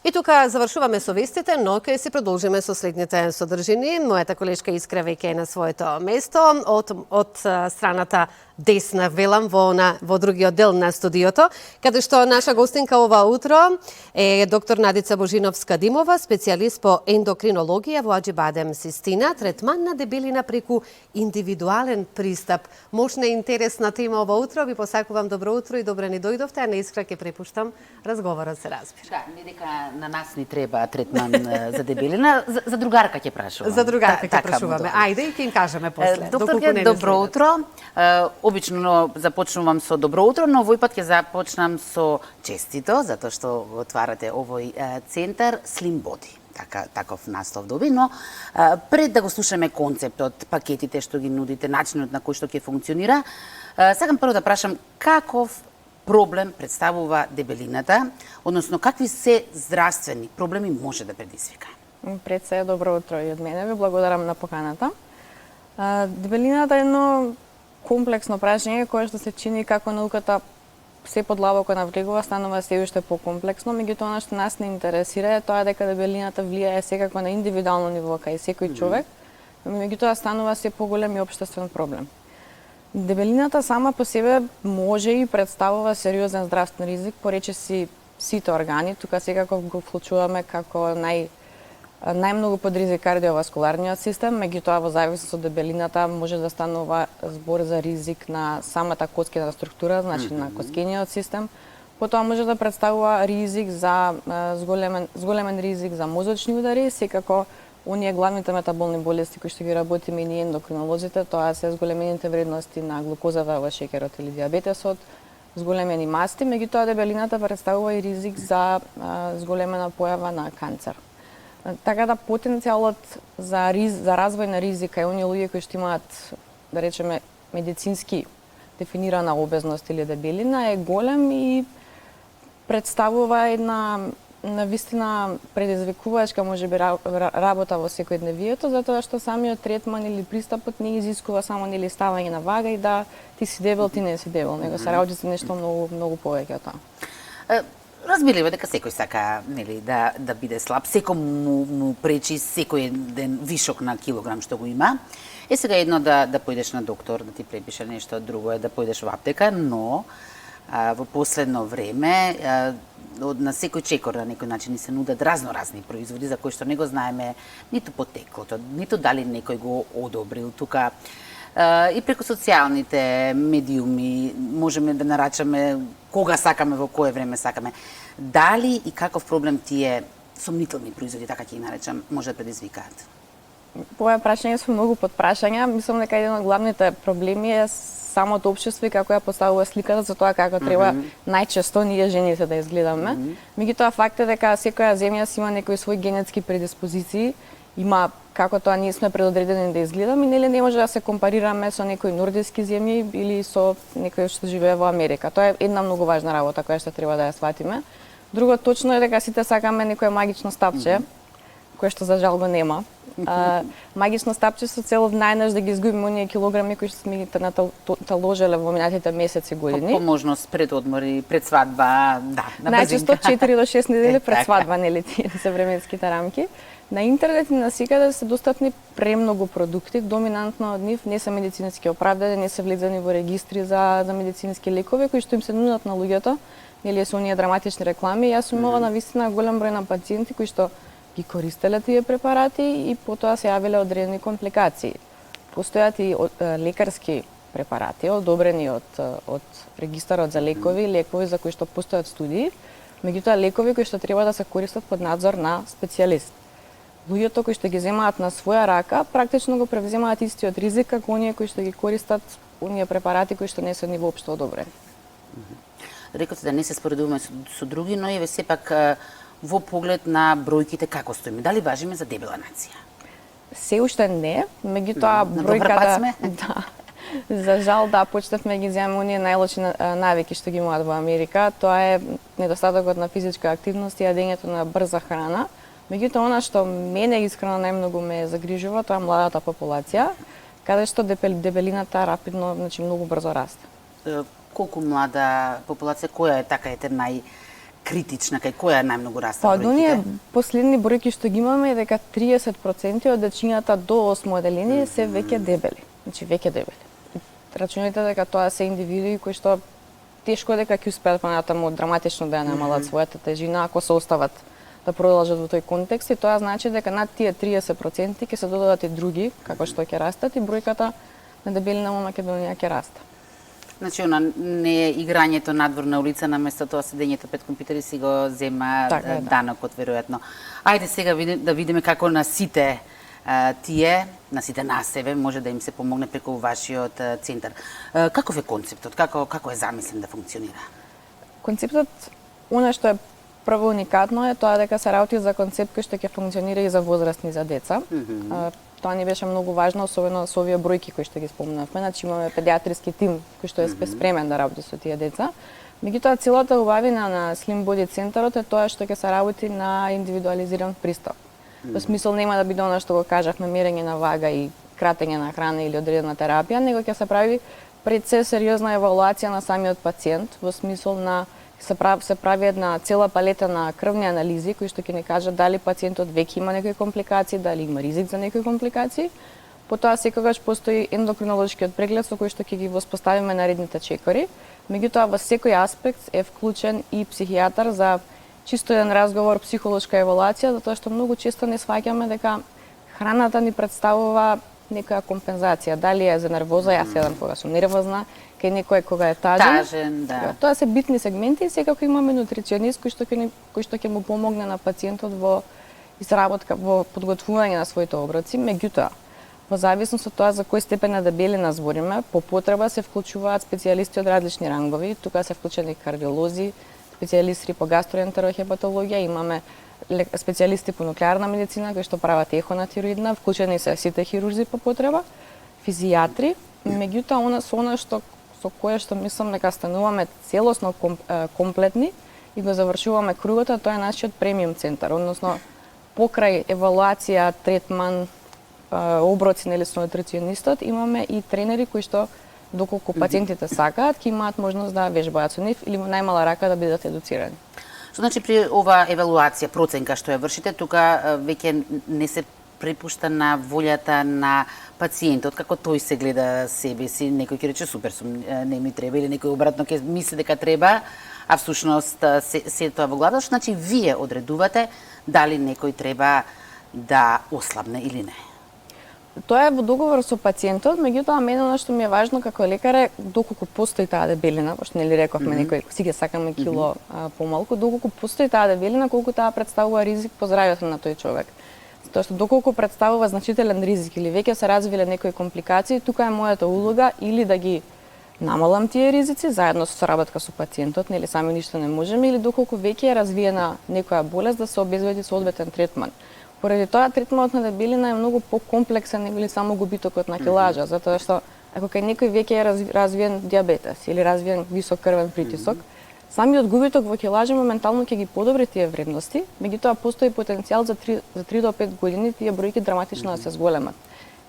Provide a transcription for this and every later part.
И тука завршуваме со вестите, но ќе се продолжиме со следните содржини. Мојата колешка Искра веќе е на своето место. Од страната десна велам во другиот дел на студиото, каде што наша гостинка ова утро е доктор Надица Божиновска-Димова, специјалист по ендокринологија во Аџибадем Систина, третман на дебелина преку индивидуален пристап. Мощна и интересна тема ова утро. Ви посакувам добро утро и добре ни дојдовте, а на Искра ќе препуштам разговорот се разбира. Да, не дека на нас ни треба третман за дебелина, за другарка ќе прашувам. За другарка ќе прашуваме. Ајде и ќе им кажеме после. Докторке, добро утро. Обично започнувам со добро утро, но овој пат ќе започнам со честито, затоа што отварате овој центар Slim Body. Таков наслов доби, но пред да го слушаме концептот, пакетите што ги нудите, начинот на кој што ќе функционира, сакам прво да прашам каков проблем представува дебелината, односно какви се здравствени проблеми може да предизвика? Пред се добро утро и од мене, ви благодарам на поканата. Дебелината е едно комплексно прашање кое што се чини како науката се подлабоко навлегува, станува се уште покомплексно, меѓутоа она што нас не интересира е тоа дека дебелината влијае секако на индивидуално ниво кај секој човек, меѓутоа станува се поголем и општествен проблем. Дебелината сама по себе може и представува сериозен здравствен ризик, поречиси сите органи, тука секако го вклучуваме како најмногу под ризик кардиоваскуларниот систем, меѓутоа во зависност од дебелината може да станува збор за ризик на самата коцкина структура, значи на коцкениот систем. Потоа може да представува ризик за зголемен ризик за мозочни удари, секако оние главните метаболни болести кои што ги работиме и ние ендокринолозите, тоа се зголемените вредности на глукозата во шеќерот или диабетесот, зголемени масти, меѓутоа дебелината представува и ризик за зголемена појава на канцер. Така да потенцијалот за развој на ризика и оние луѓе кои што имаат, да речеме, медицински дефинирана обезност или дебелина е голем и представува една навистина предизвикувачка можеби работа во секојдневието, затоа што самиот третман или пристапот не изискува само нели ставање на вага и да ти си дебел, ти не си дебел, него се работи за нешто многу повеќе од тоа. Разбирливо дека секој сака нели да биде слаб, секој му пречи секој ден вишок на килограм што го има. Сега едно да појдеш на доктор, да ти препише нешто, друго е да појдеш во аптека, но во последно време на секој чекор на некој начин ни се нудат разни производи за кои што не го знаеме ниту потеклото, ниту дали некој го одобрил. Тука и преку социјалните медиуми можеме да нарачаме кога сакаме, во кое време сакаме. Дали и каков проблем тие сомнителни производи, така ќе ги наречам, може да предизвикаат? Ова прашање се многу подпрашања. Мислам дека еден од главните проблеми е самото општество и како ја поставува сликата за тоа како треба најчесто ние жените да изгледаме. Меѓутоа факт е дека секоја земја си има некои своји генетски предиспозиции, има како тоа ние сме предодредени да изгледаме и нели не може да се компарираме со некои нордиски земји или со некој што живее во Америка. Тоа е една многу важна работа која што треба да ја сватиме. Друго точно е дека сите сакаме некое магично стапче, кое што за жал го нема. Магично стапче со цел најнаш да ги изгубиме оние килограми кои што сме ги наложеле во минатите месеци години. По можност пред одмори, пред свадба, да, на најчесто 4 до 6 недели пред свадба, нели тие се временските рамки. На интернет и на секаде се достапни премногу продукти, доминантно од нив не се медицински оправдани, не се влезени во регистри за медицински лекови кои што им се нудат на луѓето, нели се оние драматични реклами. Јас сум имала навистина голем број на пациенти кои што ги користеле тие препарати и потоа се јавиле одредени компликации. Постојат и лекарски препарати одобрени од регистарот за лекови за кои што постојат студии, меѓутоа лекови кои што треба да се користат под надзор на специјалист. Луѓето кои што ги земаат на своја рака практично го превземаат истиот ризик како оние кои што ги користат оние препарати кои што не се ни воопшто одобрени. Рекоте да не се споредуваме со други, но еве сепак во поглед на бројките како стоиме? Дали важиме за дебела нација? Се уште не, меѓутоа бројката да. За жал да почнавме ги земаме оние најлоши навики што ги имаат во Америка, тоа е недостатокот на физичка активност и јадењето на брза храна. Меѓутоа она што мене искрено најмногу ме загрижува, тоа е младата популација, каде што дебелината рапидно, значи многу брзо расте. Колку млада популација, која е така критична, кај која најмногу расте Па, од оние бројките? последни бројки што ги имаме е дека 30% од дечињата до 8 оделение се веќе дебели. Значи веќе дебели. Рачунајте дека тоа се индивиди кои што тешко дека ќе успеат понатаму драматично да ја намалат својата тежина ако се остават да продолжат во тој контекст, и тоа значи дека над тие 30% ќе се додадат и други, како што ќе растат, и бројката на дебелина во Македонија ќе расте. Значи, она не е играњето надвор на улица, наместо тоа седењето пред компјутери си го зема Така е, да. данокот, веројатно. Ајде сега да видиме како на сите тие, на сите на себе, може да им се помогне преку вашиот центар. Каков е концептот? Како е замислен да функционира? Концептот, она што е прво уникатно е тоа дека се работи за концепт кој што ќе функционира и за возрастни, за деца. Тоа ни беше многу важно, особено со овие бројки кои што ги спомнавме. Значи имаме педиатриски тим кој што е спремен да работи со тие деца. Меѓутоа, целата убавина на Slim Body центарот е тоа што ќе се работи на индивидуализиран пристап. Во смисол нема да биде она што го кажавме, мерење на вага и кратење на храна или одредена терапија, него ќе се прави пред се сериозна евалуација на самиот пациент, во смисол на се прави една цела палета на крвни анализи кои што ќе ни кажат дали пациентот веќе има некои компликации, дали има ризик за некои компликации. Потоа секогаш постои ендокринолошкиот преглед со кој што ќе ги воспоставиме наредните чекори. Меѓутоа во секој аспект е вклучен и психијатар за чисто еден разговор, психолошка евалуација, затоа што многу често не сваќаме дека храната ни представува некоја компензација. Дали е за нервоза, јас едам кога сум нервозна, кај некој кога е тажен. Да. Тоа се битни сегменти и секако имаме нутриционист кој што ќе му помогне на пациентот во изработка, во подготвување на своите оброци. Меѓутоа, во зависност од тоа за кој степен на дебелина збориме, по потреба се вклучуваат специјалисти од различни рангови. Тука се вклучени кардиолози, специјалисти по гастроентерохепатологија, имаме специјалисти по нуклеарна медицина кои што прават ехо на тироидна, вклучени се сите хирурзи по потреба, физијатри. Меѓутоа, она што со кое што мислам дека стануваме целосно комплетни и го завршуваме кругот, тоа е нашиот премиум центар, односно покрај евалуација, третман, оброци нели со нутриционистот, имаме и тренери кои што доколку пациентите сакаат, ќе имаат можност да вежбаат со нив или во најмала рака да бидат едуцирани. Што значи при ова евалуација, проценка што ја вршите, тука веќе не се препушта на волјата на пациентот, како тој се гледа себе си, некој ќе рече супер сум, не ми треба, или некој обратно ќе мисли дека треба, а всушност се тоа во главата, значи вие одредувате дали некој треба да ослабне или не. Тоа е во договор со пациентот, меѓутоа мене она што ми е важно како лекар е доколку постои таа дебелина, пошто нели рековме некој си ќе сакаме кило помалку, доколку постои таа дебелина, колку таа представува ризик по здравјето на тој човек. Тоа што доколку представува значителен ризик или веќе се развиле некои компликации, тука е мојата улога или да ги намалам тие ризици заедно со соработка со пациентот, нели сами ништо не можеме, или доколку веќе е развиена некоја болест да се обезбеди соодветен третман. Поради тоа третманот на дебелина е многу покомплексен нели само губитокот на килажа, затоа што ако кај некој веќе е развиен дијабетес или развиен висок крвен притисок, самиот губиток во килажа моментално ќе ги подобри тие вредности, меѓутоа постои потенцијал за 3 до 5 години тие бројки драматично да се зголемат.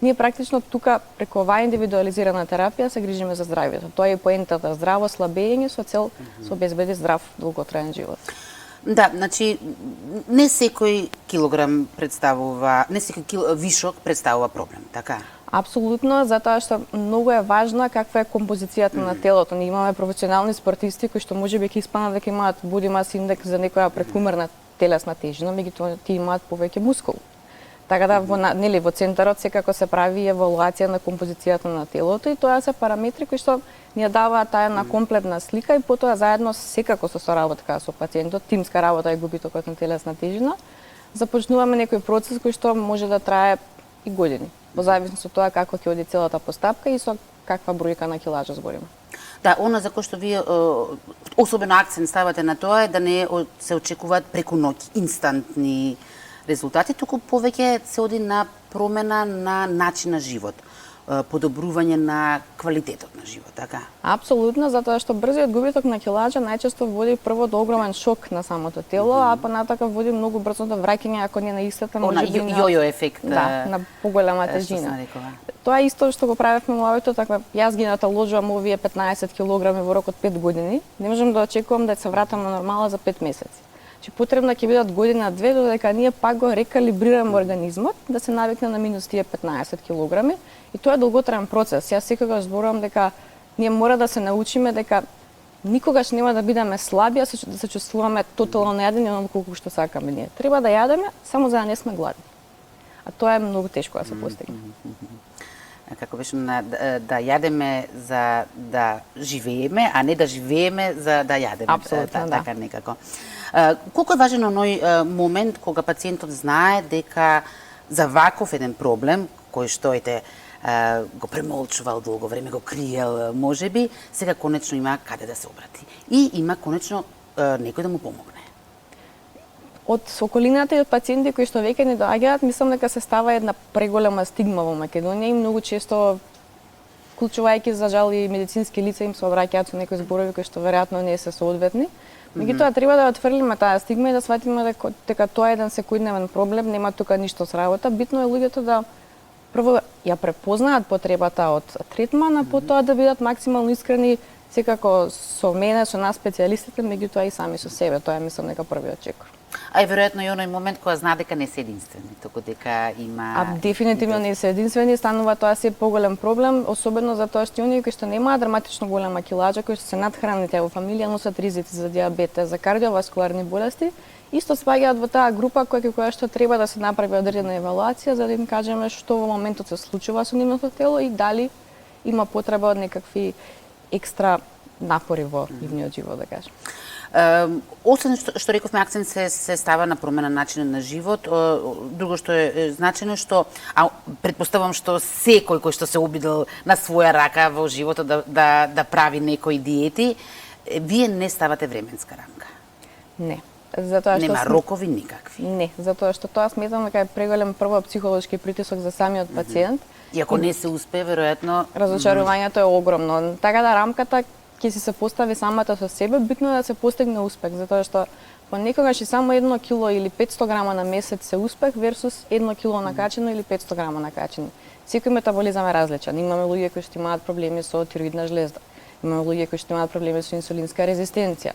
Ние практично тука преку оваа индивидуализирана терапија се грижиме за здравјето. Тоа е поентата здраво слабење со цел се обезбеди здрав долготраен живот. Да, значи не секој килограм представува, не секој вишок представува проблем, така? Апсолутно, затоа што многу е важна каква е композицијата на телото. Ние имаме професионални спортисти кои што можеби ќе испаднат дека имаат body mass index за некоја прекумерна телесна тежина, меѓутоа тие имаат повеќе мускул. Така да во центарот секако се прави евалуација на композицијата на телото и тоа се параметри кои што ни даваат таа една комплетна слика и потоа заедно секако со соработка со пациентот, тимска работа и губитокот на телесна тежина, започнуваме некој процес кој што може да трае и години, во зависност од тоа како ќе оди целата постапка и со каква бројка на килажа збориме. Да, она за кој што вие особено акцент ставате на тоа е да не се очекуваат преку ноќ инстантни резултати, туку повеќе се оди на промена на начин на живот. подобрување на квалитетот на живот, така? Апсолутно, затоа што брзиот губиток на килажа најчесто води прво до огромен шок на самото тело, а понатака води многу брзо до враќање, ако не на истата, можеби на јојо ефект. на поголема Што се тежина. нарекува. Тоа е исто што го правевме муавето, така јас ги наталожувам овие 15 килограми во рок од 5 години. Не можам да очекувам да се вратам на нормала за 5 месеци. Че потребно ќе бидат година-две додека ние пак го рекалибрираме организмот да се навикне на минус тие 15 килограми и тоа е долготраен процес. Јас секогаш зборувам дека ние мора да се научиме дека никогаш нема да бидеме слаби, а да се чувствуваме тотално нејадени оноliko колку што сакаме ние. Треба да јадеме само за да не сме гладни. А тоа е многу тешко да се постигне. Како беше да јадеме за да живееме, а не да живееме за да јадеме. Апсолутно, да. Така некако. Колку е важен оној момент кога пациентот знае дека за ваков еден проблем, кој што го премолчувал долго време, го криел, можеби, сега конечно има каде да се обрати. И има конечно некој да му помогне. Од околината и од пациенти кои што веќе ни доаѓаат, мислам дека се става една преголема стигма во Македонија и многу често, вклучувајќи за жал и медицински лица, им се обраќаат со некои зборови кои што веројатно не се соодветни. Меѓутоа треба да отфрлиме таа стигма и да сватиме дека тоа е еден секојдневен проблем, нема тука ништо с работа. Битно е луѓето да прво ја препознаат потребата од третман, а потоа да бидат максимално искрени секако со мене, со нас специјалистите, меѓутоа и сами со себе. Тоа е мислам дека првиот чекор. А е веројатно и оној момент кога знае дека не се единствени, туку дека има... А дефинитивно не се единствени, станува тоа се поголем проблем, особено затоа што оние кои што немаат драматично голема килажа, кои што се надхранети во фамилија, носат ризици за дијабетес, за кардиоваскуларни болести, исто спаѓаат во таа група која што треба да се направи одредена евалуација за да им кажеме што во моментот се случува со нивното тело и дали има потреба од некакви екстра напори во нивниот живот, да кажем. Освен што рековме, акцент се става на промена начинот на живот, друго што е значено што, предпоставам што секој кој што се обидел на своја рака во животот да прави некои диети, вие не ставате временска рамка. Не. Затоа што нема рокови никакви. Не, затоа што тоа сметам дека е преголем прво психолошки притисок за самиот пациент. И ако не се успее, веројатно разочарувањето е огромно. Така да рамката ќе си се постави самата со себе, битно е да се постигне успех, затоа што понекогаш и само 1 кило или 500 грама на месец се успех версус 1 кило накачено или 500 грама накачено. Секој метаболизам е различен. Имаме луѓе кои што имаат проблеми со тироидна жлезда. Имаме луѓе кои што имаат проблеми со инсулинска резистенција.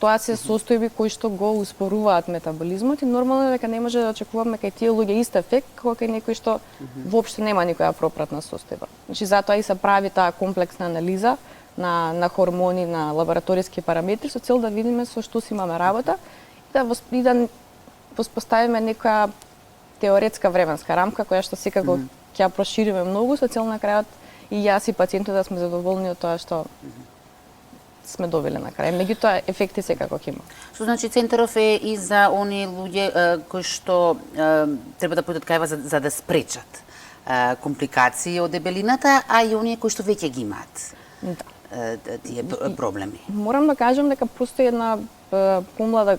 Тоа се состојби кои што го успоруваат метаболизмот и нормално е дека не може да очекуваме кај тие луѓе ист ефект како кај некои што воопшто нема никоја пропратна состојба. Значи затоа и се прави таа комплексна анализа на хормони, на лабораториски параметри со цел да видиме со што си имаме работа и да воспоставиме некоја теоретска временска рамка која што секако ќе ја прошириме многу со цел на крајот и јас и пациентот да сме задоволни од тоа што сме добиле на крај. Меѓутоа ефекти секако ќе има. Што значи центаров е и за оние луѓе кои што треба да појдат кај вас за да спречат компликации од дебелината, а и оние кои што веќе ги имаат тие проблеми. Морам да кажам дека постои една помлада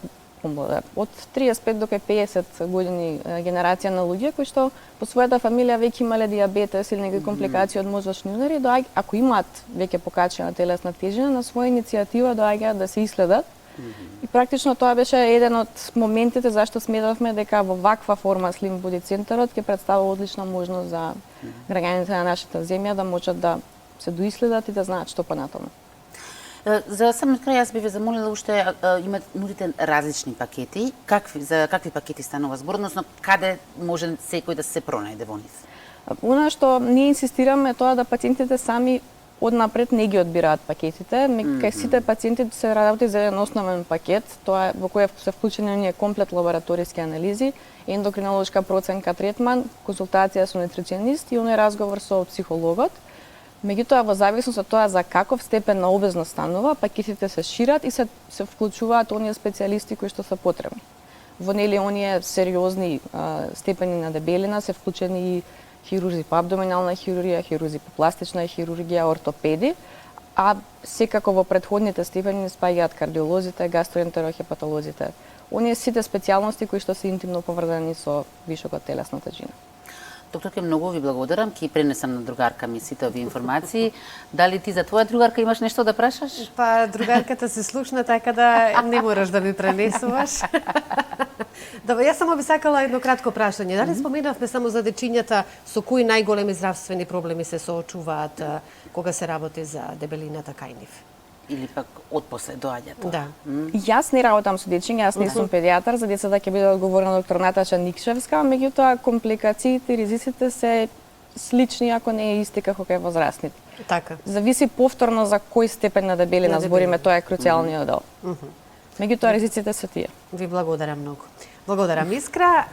од 35 до 50 години генерација на луѓе кои што по својата фамилија веќе имале дијабетес или некои компликации од мозочни удари, ако имаат веќе покачена телесна тежина, на своја иницијатива доаѓаат да се исследат. И практично тоа беше еден од моментите зашто сметавме дека во ваква форма Slim Body центарот ќе представува одлична можност за граѓаните на нашата земја да можат да се доиследат и да знаат што понатаму. За самиот крај јас би ве замолила уште нудите различни пакети. За какви пакети станува збор, односно каде може секој да се пронајде во нив? Она што ние инсистираме тоа да пациентите сами однапред не ги одбираат пакетите. Кај сите пациенти се работи за еден основен пакет, тоа во кој се вклучени оние комплет лабораториски анализи, ендокринолошка проценка третман, консултација со нутриционист и оној разговор со психологот. Меѓутоа, во зависност од тоа за каков степен на обезност станува, пакетите се шират и се вклучуваат оние специјалисти кои што се потребни. Во нели оние сериозни степени на дебелина се вклучени и хирурзи по абдоминална хирургија, хирурзи по пластична хирургија, ортопеди, а секако во претходните степени спаѓаат кардиолозите, гастроентерохепатолозите. Оние сите специјалности кои што се интимно поврзани со вишокот телесна тежина. Докторке, многу ви благодарам. Ќе пренесам на другарка ми сите овие информации. Дали ти за твоја другарка имаш нешто да прашаш? Па, другарката се слушна, така да не мораш да ми пренесуваш. Добро, јас само би сакала едно кратко прашање. Дали споменавме само за дечињата со кои најголеми здравствени проблеми се соочуваат кога се работи за дебелината кај нив? Или пак отпосле доаѓа тоа? Да. Јас не работам со дечиња, јас не сум педијатар, за децата ќе биде одговорна доктор Наташа Никшевска, меѓутоа компликациите и ризиците се слични ако не е исти како кај возрастните. Така. Зависи повторно за кој степен на дебелина збориме, тоа е круцијалниот дел. Меѓутоа ризиците се тие. Ви благодарам многу. Благодарам, Искра.